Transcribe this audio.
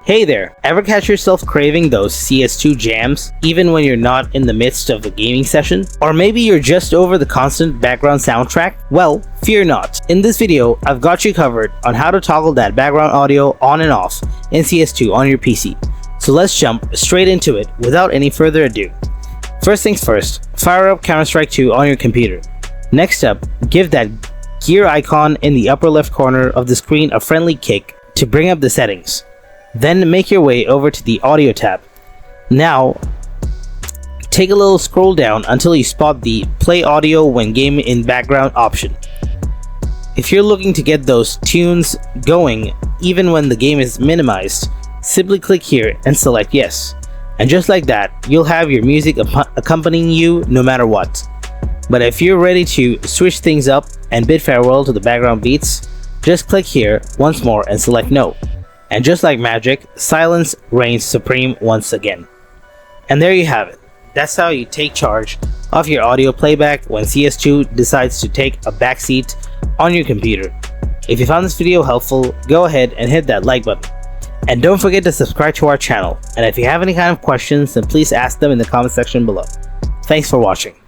Hey there, ever catch yourself craving those CS2 jams even when you're not in the midst of a gaming session? Or maybe you're just over the constant background soundtrack? Well, fear not. In this video, I've got you covered on how to toggle that background audio on and off in CS2 on your PC. So let's jump straight into it without any further ado. First things first, fire up Counter-Strike 2 on your computer. Next up, give that gear icon in the upper left corner of the screen a friendly kick to bring up the settings. Then make your way over to the audio tab. Now, take a little scroll down until you spot the play audio when gaming in background option. If you're looking to get those tunes going even when the game is minimized, simply click here and select yes. And just like that, you'll have your music accompanying you no matter what. But if you're ready to switch things up and bid farewell to the background beats, just click here once more and select no. And just like magic, silence reigns supreme once again. And there you have it. That's how you take charge of your audio playback when CS2 decides to take a backseat on your computer. If you found this video helpful, go ahead and hit that like button. And don't forget to subscribe to our channel. And if you have any kind of questions, then please ask them in the comment section below. Thanks for watching.